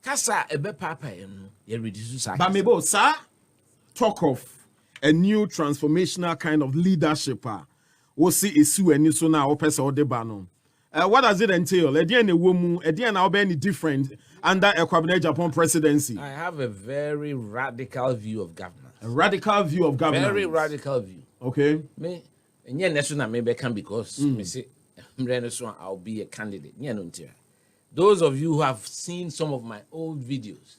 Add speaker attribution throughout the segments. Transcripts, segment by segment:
Speaker 1: Kasa ebe papa ye reduce.
Speaker 2: But maybe sir, talk of a new transformational kind of leadership. We'll see issue and so now or the banon. What does it entail? Again, a woman, again, I'll be any different under a cabinet Japan presidency.
Speaker 1: I have a very radical view of governance.
Speaker 2: A radical view of governance.
Speaker 1: Very radical view.
Speaker 2: Okay.
Speaker 1: Me, and yeah, national maybe can because me say, I'll be a candidate. Those of you who have seen some of my old videos,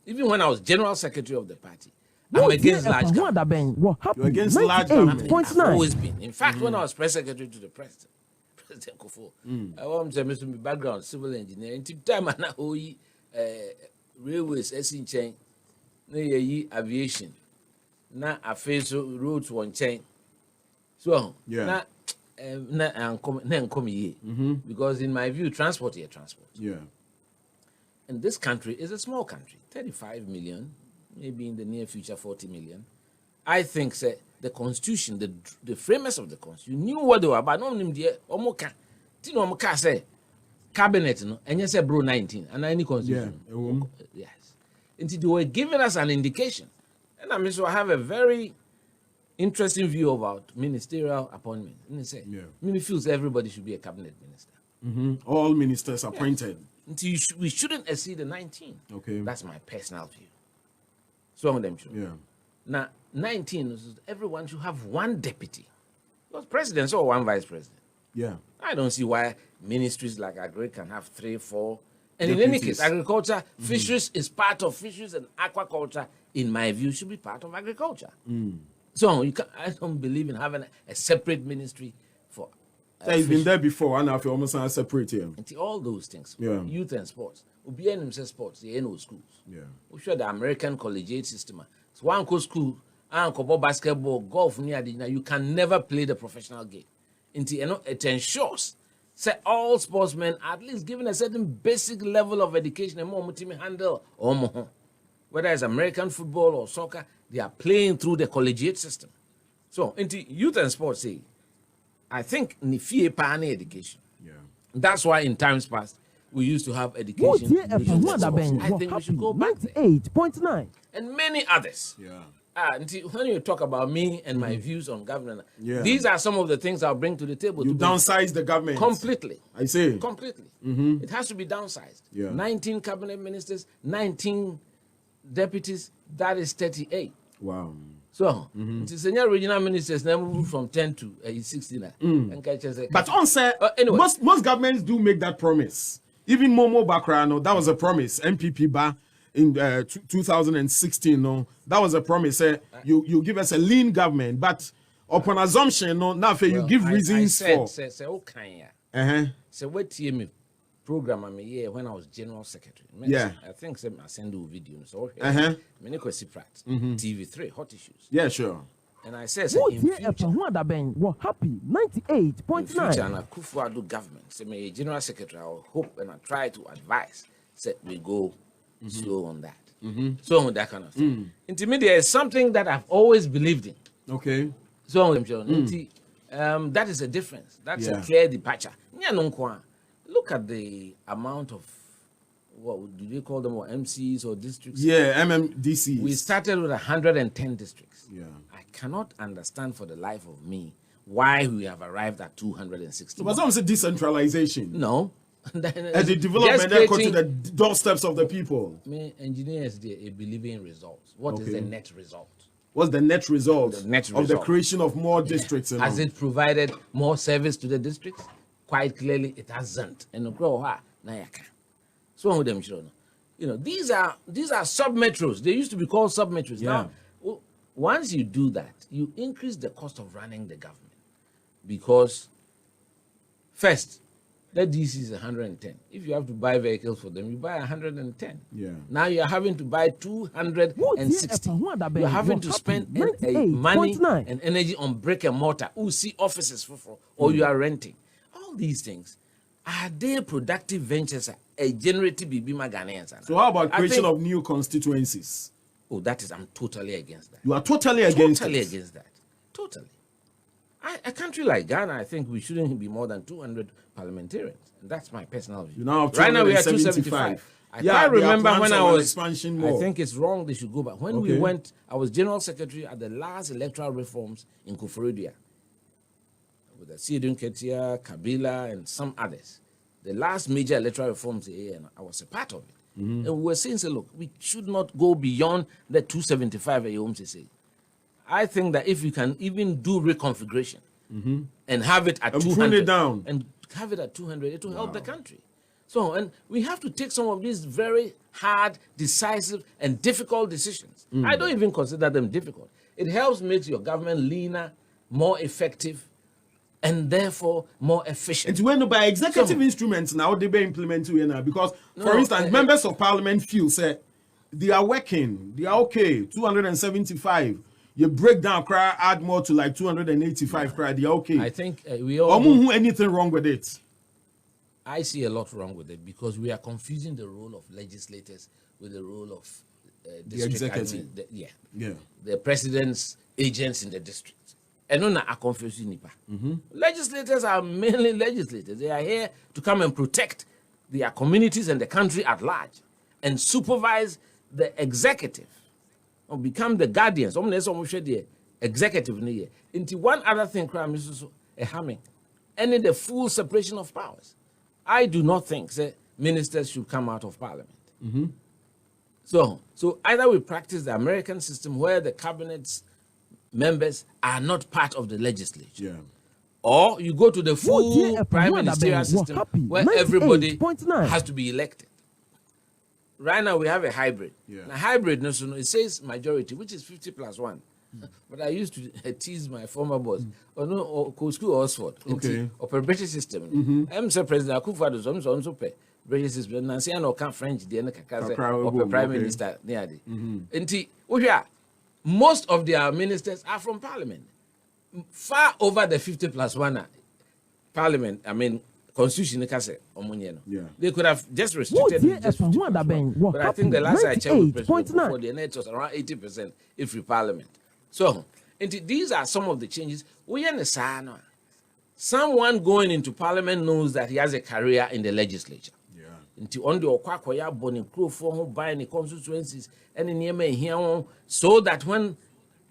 Speaker 1: even when I was general secretary of the party, I'm against large government.
Speaker 2: You're against large government.
Speaker 1: I've always been. In fact, when I was press secretary to the president, President Kofo, I want to say, my background, civil engineering, time and railways, essing chain, aviation, na a face roads one chain. So, because in my view, transport.
Speaker 2: Yeah.
Speaker 1: And this country is a small country, 35 million, maybe in the near future 40 million. I think the constitution, the framers of the constitution knew what they were about. No, say cabinet, no, and you say bro 19 and any constitution. Yes. And they were giving us an indication. And I mean, so I have a very interesting view about ministerial appointment. And they say, Mimi feels everybody should be a cabinet minister.
Speaker 2: All ministers appointed.
Speaker 1: Until we shouldn't exceed the 19.
Speaker 2: Okay.
Speaker 1: That's my personal view. Some of them should.
Speaker 2: Yeah.
Speaker 1: Now, 19 is everyone should have one deputy. Not president or one vice president.
Speaker 2: Yeah.
Speaker 1: I don't see why ministries like Agri can have 3, 4. And deputies. In any case, agriculture, fisheries is part of fisheries, and aquaculture, in my view, should be part of agriculture. So I don't believe in having a separate ministry for.
Speaker 2: He's been there before, and I feel almost separate him.
Speaker 1: All those things.
Speaker 2: Yeah.
Speaker 1: Youth and sports. Ubian sports, the NO schools.
Speaker 2: Yeah.
Speaker 1: We sure the American collegiate system. So one co school, and basketball, golf, you can never play the professional game. It ensures that all sportsmen at least given a certain basic level of education and more handle or more. Whether it's American football or soccer, they are playing through the collegiate system. So into youth and sports, I think nifie pani education.
Speaker 2: Yeah.
Speaker 1: That's why in times past we used to have education. I think we should go back there.
Speaker 3: 8.9
Speaker 1: and many others.
Speaker 2: Yeah.
Speaker 1: When you talk about me and my views on governance, these are some of the things I'll bring to the table.
Speaker 2: You downsize the government.
Speaker 1: Completely.
Speaker 2: I see.
Speaker 1: Completely. It has to be downsized.
Speaker 2: Yeah.
Speaker 1: 19 cabinet ministers, 19 deputies, that is 38.
Speaker 2: Wow.
Speaker 1: So, senior regional ministers now move from 10 to 16.
Speaker 2: But anyway. most governments do make that promise. Even Momo Bakra, that was a promise. MPP Ba in 2016, that was a promise. You give us a lean government, but upon assumption, now you give reasons for.
Speaker 1: So what TME program I made when I was general secretary. I think I send you a video. So TV3 hot issues.
Speaker 2: Yeah, sure.
Speaker 1: And I said,
Speaker 3: in future, we're happy 98.9.
Speaker 1: And Kufuor government, say me general secretary, I hope and I try to advise. Said we go slow on that. So on that kind of thing. And to me, there is something that I've always believed in.
Speaker 2: Okay.
Speaker 1: So that is a difference. That's a clear departure. Look at the amount of what do they call them, or MCs or districts?
Speaker 2: Yeah, MMDCs.
Speaker 1: We started with 110 districts.
Speaker 2: Yeah.
Speaker 1: I cannot understand for the life of me why we have arrived at 260.
Speaker 2: But some say decentralization.
Speaker 1: No.
Speaker 2: And the development that goes to the doorsteps of the people.
Speaker 1: Engineers, they believe in results. What is the net result?
Speaker 2: What's the net result
Speaker 1: of
Speaker 2: the creation of more districts?
Speaker 1: Has it provided more service to the districts? Quite clearly, it hasn't. And so them, these are sub-metros. They used to be called sub-metros. Now, once you do that, you increase the cost of running the government. Because, first, the DC is 110. If you have to buy vehicles for them, you buy 110.
Speaker 2: Yeah.
Speaker 1: Now you're having to buy 260. You're having to spend money and energy on brick and mortar. See offices or you are renting. All these things, are they productive ventures? A generative Bibima Ghanaians.
Speaker 2: So how about creation of new constituencies?
Speaker 1: Oh, I'm totally against that.
Speaker 2: You are totally against
Speaker 1: that. Totally. A country like Ghana, I think we shouldn't be more than 200 parliamentarians. And that's my personal view.
Speaker 2: You now have
Speaker 1: right now we are 275. I remember when I was
Speaker 2: expansion
Speaker 1: I think it's wrong they should go back. When we went, I was general secretary at the last electoral reforms in Koforidua with the Siedun Ketia, Kabila, and some others. The last major electoral reforms, and I was a part of it. And we were saying, look, we should not go beyond the 275 I think that if we can even do reconfiguration and have it at 200
Speaker 2: down
Speaker 1: and have it at 200, it will help the country. So, and we have to take some of these very hard, decisive, and difficult decisions. I don't even consider them difficult. It helps make your government leaner, more effective, and therefore more efficient.
Speaker 2: And when by executive instruments now they be implemented now because for instance members of parliament feel say they are working, they are okay, 275. You break down cry, add more to like 285 cry, they are okay.
Speaker 1: I think we all
Speaker 2: anything wrong with it.
Speaker 1: I see a lot wrong with it because we are confusing the role of legislators with the role of
Speaker 2: the executive.
Speaker 1: The president's agents in the district. And no, I confuse you, Nipa. Legislators are mainly legislators. They are here to come and protect their communities and the country at large and supervise the executive or become the guardians. The executive. Into one other thing, crime is also a hamming. And the full separation of powers. I do not think that ministers should come out of parliament. So either we practice the American system where the cabinets members are not part of the legislature. Or you go to the full prime ministerial system where everybody has to be elected. Right now we have a hybrid. Now hybrid, it says majority, which is 50+1. But I used to tease my former boss. School Oxford. Or British system. I'm so President Akufo-Addo so pay. British system. Nancy no can French or prime minister. Most of their ministers are from parliament. Far over the 50+1 parliament, constitution, they could have just restricted it. But I think the last I checked with President for the net was around 80% if free parliament. So, these are some of the changes. Someone going into parliament knows that he has a career in the legislature. On the Okwakoya Boni Crew for buying the constituencies and in Yemen here, so that when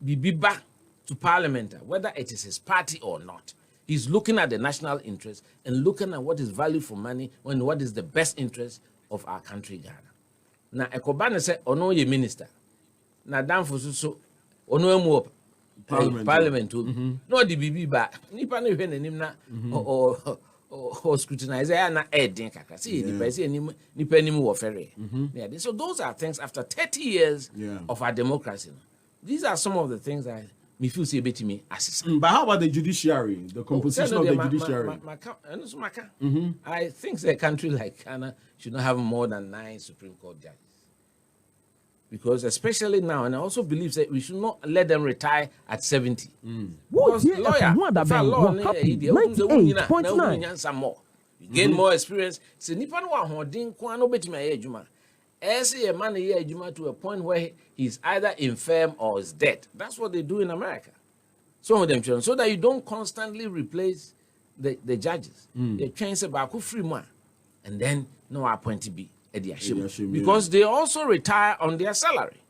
Speaker 1: we be back to parliament, whether it is his party or not, he's looking at the national interest and looking at what is value for money and what is the best interest of our country, Ghana. Now, Ekobane said, "Ono ye minister." Now, damn for so, ono mo parliament too. No, the BB back. Nipa no hwe nanim na or scrutinize na edin kaka. See, nipa nim wo fere. So those are things after 30 years of our democracy. These are some of the things that me feel say beti me assist.
Speaker 2: But how about the judiciary? The composition of the judiciary?
Speaker 1: I think a country like Ghana should not have more than 9 Supreme Court judges. Because especially now, and I also believe that we should not let them retire at 70. Because lawyer, you gain more experience. So nipa no ahoden kwa no betimi aye adwuma. A man aye adwuma to a point where he's either infirm or is dead. That's what they do in America. Some of them children, so that you don't constantly replace the judges. They change about free man, and then no appointee be. Because they also retire on their salary.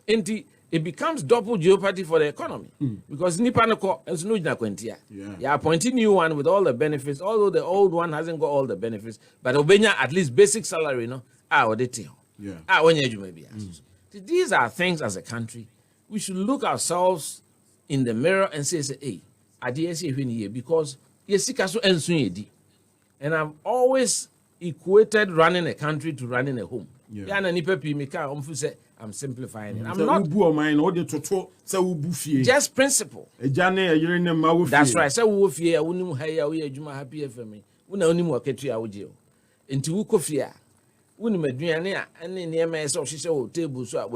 Speaker 1: And it becomes double jeopardy for the economy. Because Nipanako is no Kwentia. You're appointing new one with all the benefits, although the old one hasn't got all the benefits. But Obenya, at least basic salary, These are things as a country. We should look ourselves in the mirror and say, hey, I didn't see here because and I've always equated running a country to running a home. I'm simplifying it. I'm not just principle. That's right. So happy FM. Into Wukofia. Unimeduania and in the MS or she said table so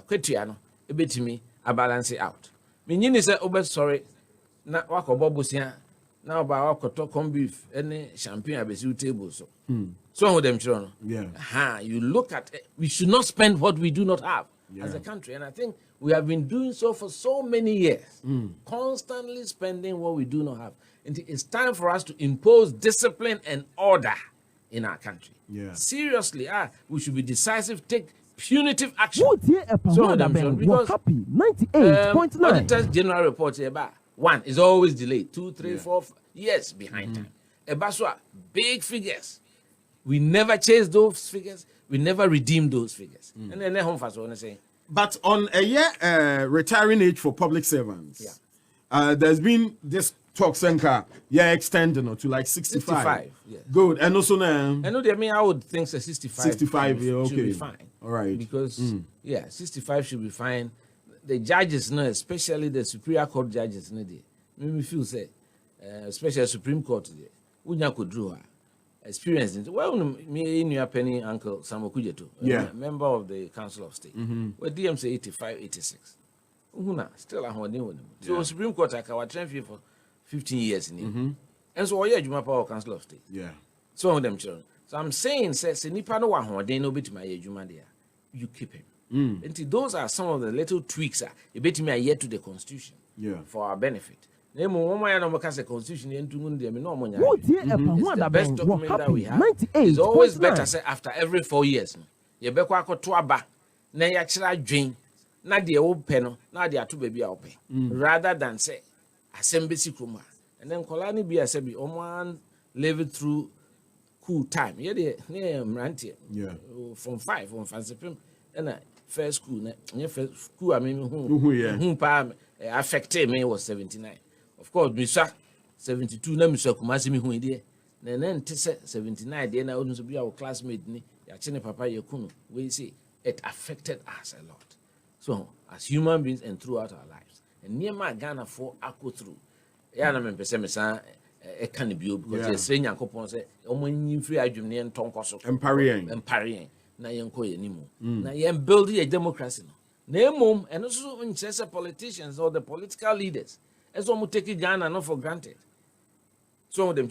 Speaker 1: Quetiano, a bit to me, I balance it out. Minini said, oh, but sorry, not walk or bobusia. Now by our corn beef, any champagne, I besu table so. Some of them, children. You look at it, we should not spend what we do not have as a country. And I think we have been doing so for so many years, constantly spending what we do not have. And it's time for us to impose discipline and order in our country.
Speaker 2: Yeah.
Speaker 1: Seriously, we should be decisive, take punitive action.
Speaker 3: Because happy 98.9.
Speaker 1: Auditor's general report here, 1 is always delayed. 2, 3, 4 years behind time. Ebaswa, big figures. We never chase those figures. We never redeem those figures. And then home fast want to say.
Speaker 2: But on a year retiring age for public servants, there's been this talk Senka, extending to like 65.
Speaker 1: 65, yes.
Speaker 2: Good. And also now.
Speaker 1: I would think 65.
Speaker 2: 65,
Speaker 1: should be fine.
Speaker 2: All right.
Speaker 1: Because 65 should be fine. The judges, especially the Superior Court judges, make me feel say, especially Supreme Court, Unya could draw experience. Well, me in your penny uncle Samokujeto, member of the Council of State, where DMC 85, 86. Still a holding with them. So Supreme Court I was trained for 15 years in him. And so Juma Power Council of State.
Speaker 2: Yeah.
Speaker 1: Some of them children. So I'm saying, says Nipa no one they no bit my Juma there. You keep him. And those are some of the little tweaks you bet me a year to the constitution for our benefit. Name one way no because the constitution into the best document that we have. It's always better say after every 4 years. You be kwa to aba na ya kira dwen na de wo pe no na de ato baby a wo pe rather than say assembly kroma and then kolani be asebi omo live it through cool time. Yeah, they mrantie. From 5 on fancy and first school first school I mean who affected me was 79. Of course, Misa 72 na Misa Kumasi mi hu ide. Then 79 dey na odun so be our classmate ni ya chene papa Yekunu. We say it affected us a lot. So, as human beings and throughout our lives. And near my Ghana for ako through. Ya na me pese me san e kan bio because the strange Yankopon say omo nyi free adwum ne ntonko so. Emparrying. Na yenko ye nimu. Na yen build a democracy no. Na emom eno so nchese politicians or the political leaders. As one take Ghana not for granted. Some of them